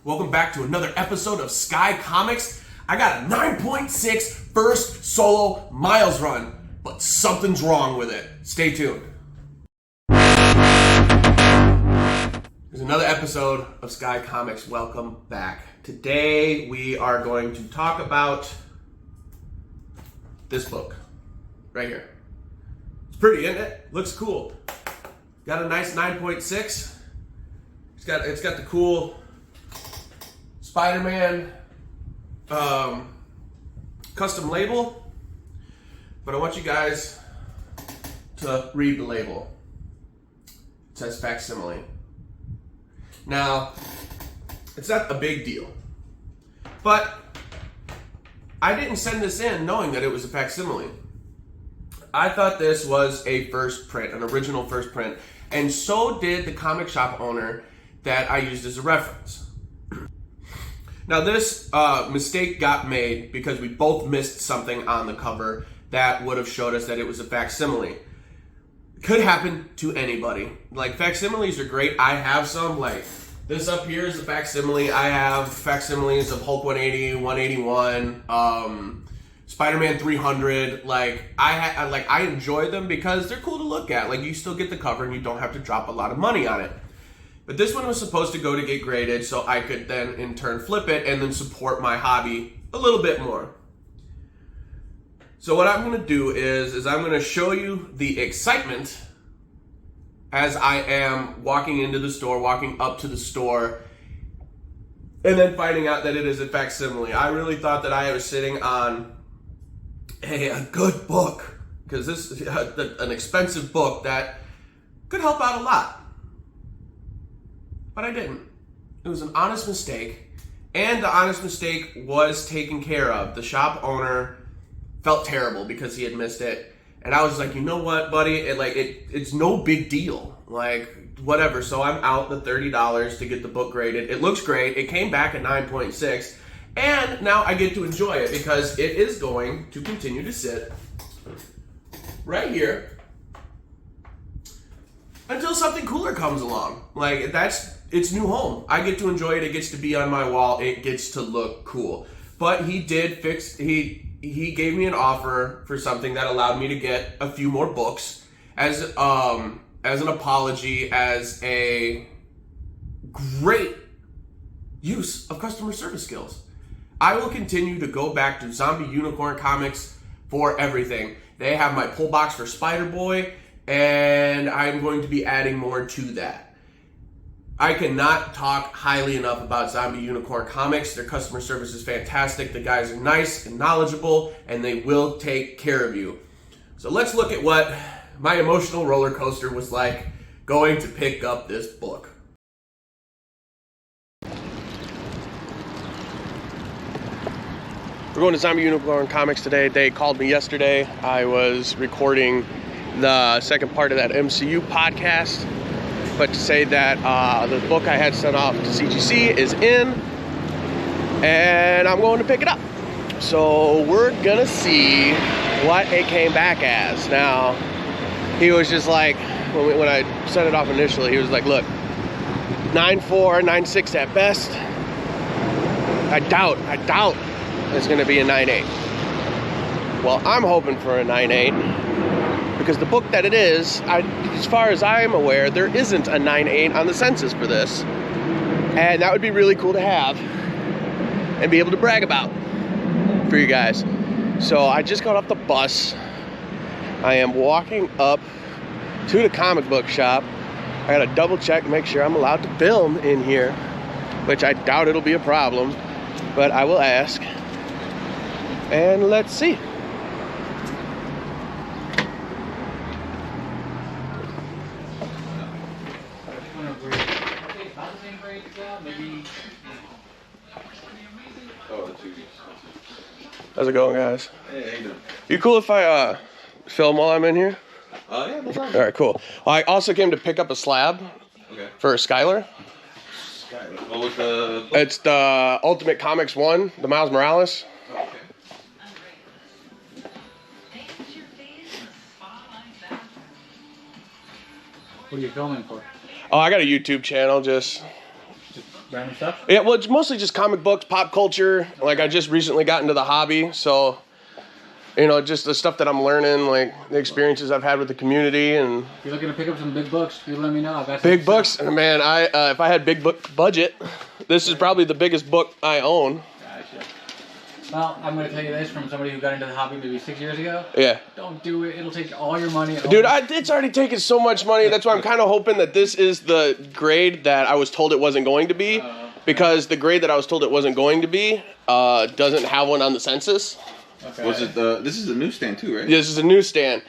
Welcome back to another episode of Sky Comics. I got a 9.6 first solo Miles run, but something's wrong with it. Stay tuned. There's another episode of Sky Comics. Welcome back. Today we are going to talk about this book right here. It's pretty, isn't it? Looks cool. Got a nice 9.6. It's got the cool Spider-Man custom label, but I want you guys to read the label. It says facsimile. Now, it's not a big deal, but I didn't send this in knowing that it was a facsimile. I thought this was a first print, an original first print, and so did the comic shop owner that I used as a reference. Now this mistake got made because we both missed something on the cover that would have showed us that it was a facsimile. Could happen to anybody. Like, facsimiles are great. I have some, like this up here is a facsimile. I have facsimiles of Hulk 180, 181, Spider-Man 300. Like I enjoy them because they're cool to look at. Like, you still get the cover and you don't have to drop a lot of money on it. But this one was supposed to go to get graded so I could then in turn flip it and then support my hobby a little bit more. So what I'm going to do is I'm going to show you the excitement as I am walking into the store, walking up to the store, and then finding out that it is a facsimile. I really thought that I was sitting on a good book, because this is an expensive book that could help out a lot. But I didn't. It was an honest mistake, and the honest mistake was taken care of. The shop owner felt terrible because he had missed it, and I was like, you know what, buddy? It's no big deal. Like, whatever. So I'm out the $30 to get the book graded. It looks great. It came back at 9.6, and now I get to enjoy it because it is going to continue to sit right here until something cooler comes along. Like, that's its new home. I get to enjoy it. It gets to be on my wall. It gets to look cool. But he did fix, he gave me an offer for something that allowed me to get a few more books as an apology, as a great use of customer service skills. I will continue to go back to Zombie Unicorn Comics for everything. They have my pull box for Spider-Boy, and I'm going to be adding more to that. I cannot talk highly enough about Zombie Unicorn Comics. Their customer service is fantastic. The guys are nice and knowledgeable, and they will take care of you. So let's look at what my emotional roller coaster was like going to pick up this book. We're going to Zombie Unicorn Comics today. They called me yesterday. I was recording the second part of that MCU podcast. But to say that the book I had sent off to CGC is in, and I'm going to pick it up. So we're gonna see what it came back as. Now, he was just like, when I sent it off initially, he was like, look, 9.4, 9.6 at best. I doubt it's gonna be a 9.8. Well, I'm hoping for a 9.8. Because the book that it is, as far as I'm aware, there isn't a 9.8 on the census for this. And that would be really cool to have and be able to brag about for you guys. So I just got off the bus. I am walking up to the comic book shop. I gotta double check, make sure I'm allowed to film in here, which I doubt it'll be a problem, but I will ask. And let's see. How's it going, guys? Hey, how you doing? You cool if I film while I'm in here? Yeah, no problem. All right, cool. I also came to pick up a slab for Skylar. What was the book? It's the Ultimate Comics 1, the Miles Morales. Oh, okay. What are you filming for? Oh, I got a YouTube channel, just random stuff? Yeah, well, it's mostly just comic books, pop culture. Like, I just recently got into the hobby, so, you know, just the stuff that I'm learning, like the experiences I've had with the community, and If you're looking to pick up some big books, you let me know. I've got big books. And man, if I had big book budget, this is probably the biggest book I own. Gotcha. Well, I'm going to tell you this from somebody who got into the hobby maybe 6 years ago. Yeah. Don't do it. It'll take all your money. Dude, it's already taken so much money. That's why I'm kind of hoping that this is the grade that I was told it wasn't going to be. Because the grade that I was told it wasn't going to be doesn't have one on the census. Okay. Was it this is a newsstand too, right? This is a newsstand.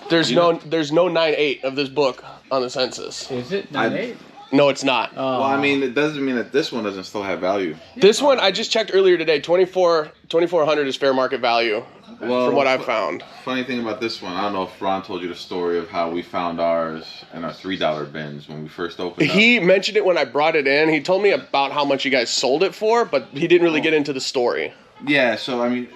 There's no 9.8 of this book on the census. Is it 9.8? No, it's not. Well, I mean, it doesn't mean that this one doesn't still have value. This one, I just checked earlier today, 2400 is fair market value Well, from what I've found. Funny thing about this one, I don't know if Ron told you the story of how we found ours in our $3 bins when we first opened up. He mentioned it when I brought it in. He told me about how much you guys sold it for, but he didn't really get into the story. Yeah, so I mean,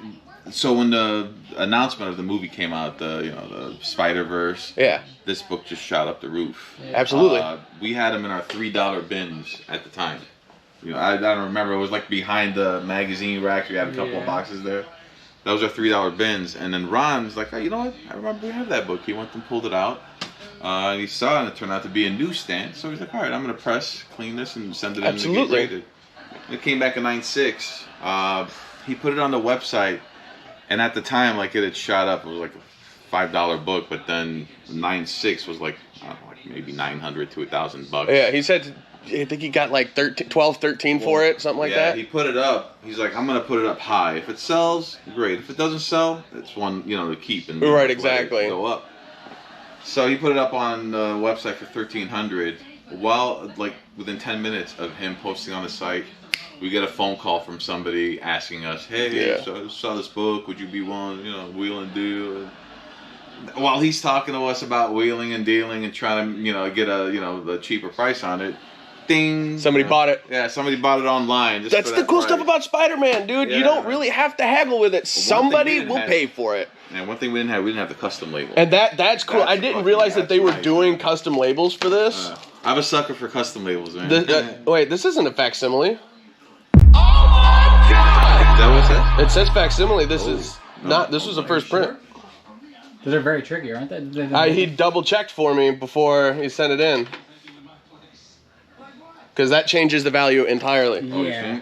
so when the announcement of the movie came out, the Spider-Verse, Yeah, this book just shot up the roof. absolutely. We had them in our $3 bins at the time. You know, I don't remember. It was like behind the magazine racks. We had a couple of boxes there. Those are $3 bins. And then Ron's like, hey, you know what? I remember we have that book. He went and pulled it out. And he saw it, and it turned out to be a newsstand. So he's like, all right, I'm going to press, clean this, and send it in to get graded. It came back in 9.6. He put it on the website. And at the time, like, it had shot up. It was like a $5 book, but then 9.6 was like, I don't know, like maybe $900 to $1,000. Yeah, he said, I think he got like 13 for it, something like that. Yeah, he put it up. He's like, I'm going to put it up high. If it sells, great. If it doesn't sell, it's one, to keep. And Right, let it exactly. go up. So he put it up on the website for $1,300. While, like, within 10 minutes of him posting on the site, we get a phone call from somebody asking us, hey, so I saw this book, would you be willing, wheel and deal? And while he's talking to us about wheeling and dealing and trying to, get a cheaper price on it, ding. Somebody bought it. Yeah, somebody bought it online. Just That's for the that cool price. stuff about Spider-Man, dude. You Yeah. don't really have to haggle with it. Somebody will have- pay for it. And one thing we didn't have the custom label. And that's cool. That's I didn't fucking- realize that they were that's doing nice. custom labels for this. I'm a sucker for custom labels, man. Wait, this isn't a facsimile. Is that what it says? It says facsimile. This is not. This was the first print. Those are very tricky, aren't they? He double checked for me before he sent it in. Because that changes the value entirely. Yeah.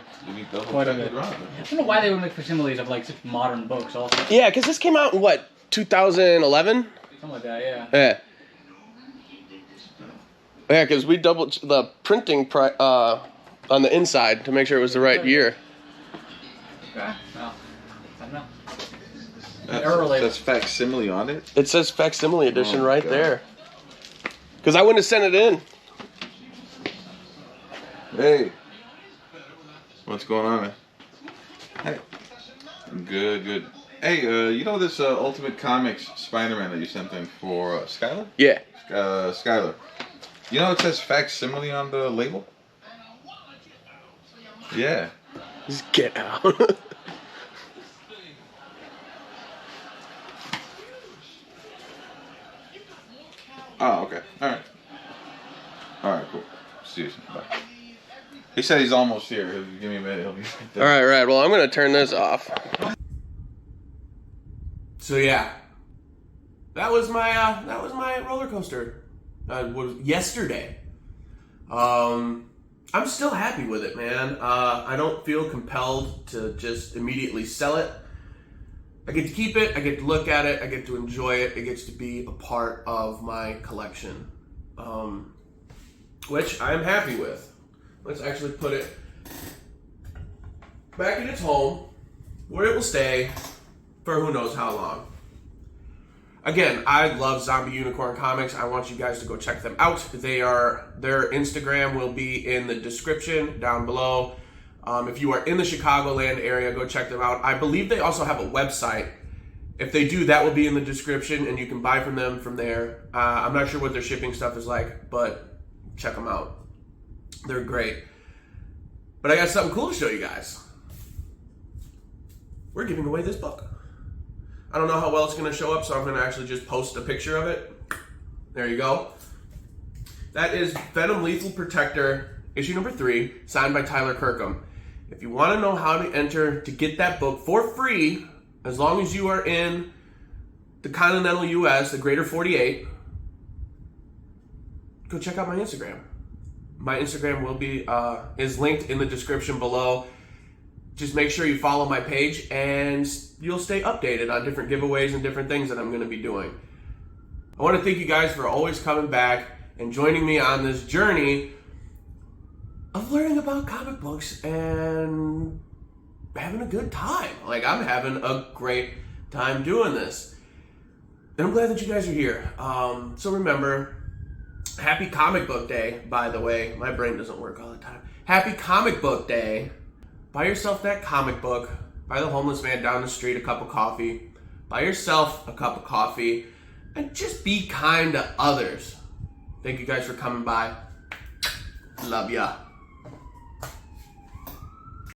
Quite a bit. I don't know why they would make facsimiles of like such modern books also. Yeah, because this came out in what, 2011? Something like that, yeah. Yeah. Yeah, because we doubled the printing on the inside to make sure it was the right year. Okay. Well, I don't know. Error label. That's facsimile on it? It says facsimile edition Oh, right God. there. Because I wouldn't have sent it in. Hey. What's going on, man? Hey. Good. Hey, you know this Ultimate Comics Spider-Man that you sent in for Skylar? Yeah. Skylar. You know it says facsimile on the label? Yeah. Just get out. Oh, okay. Alright, cool. See you soon. Bye. He said he's almost here. Give me a minute. He'll be right there. Right. Well, I'm going to turn this off. So, yeah. That was my roller coaster. Was yesterday. I'm still happy with it, man. I don't feel compelled to just immediately sell it. I get to keep it, I get to look at it, I get to enjoy it, it gets to be a part of my collection, which I'm happy with. Let's actually put it back in its home, where it will stay for who knows how long. Again, I love Zombie Unicorn Comics. I want you guys to go check them out. Their Instagram will be in the description down below. If you are in the Chicagoland area, go check them out. I believe they also have a website. If they do, that will be in the description, and you can buy from them from there. I'm not sure what their shipping stuff is like, but check them out. They're great. But I got something cool to show you guys. We're giving away this book. I don't know how well it's going to show up, so I'm going to actually just post a picture of it. There you go. That is Venom Lethal Protector issue number 3, signed by Tyler Kirkham. If you want to know how to enter to get that book for free, as long as you are in the continental U.S., the greater 48, go check out my Instagram. My Instagram will be is linked in the description below. Just make sure you follow my page and you'll stay updated on different giveaways and different things that I'm going to be doing. I want to thank you guys for always coming back and joining me on this journey of learning about comic books and having a good time. Like, I'm having a great time doing this. And I'm glad that you guys are here. So remember, happy Comic Book Day, by the way. My brain doesn't work all the time. Happy Comic Book Day. Buy yourself that comic book. Buy the homeless man down the street a cup of coffee. Buy yourself a cup of coffee. And just be kind to others. Thank you guys for coming by. Love ya.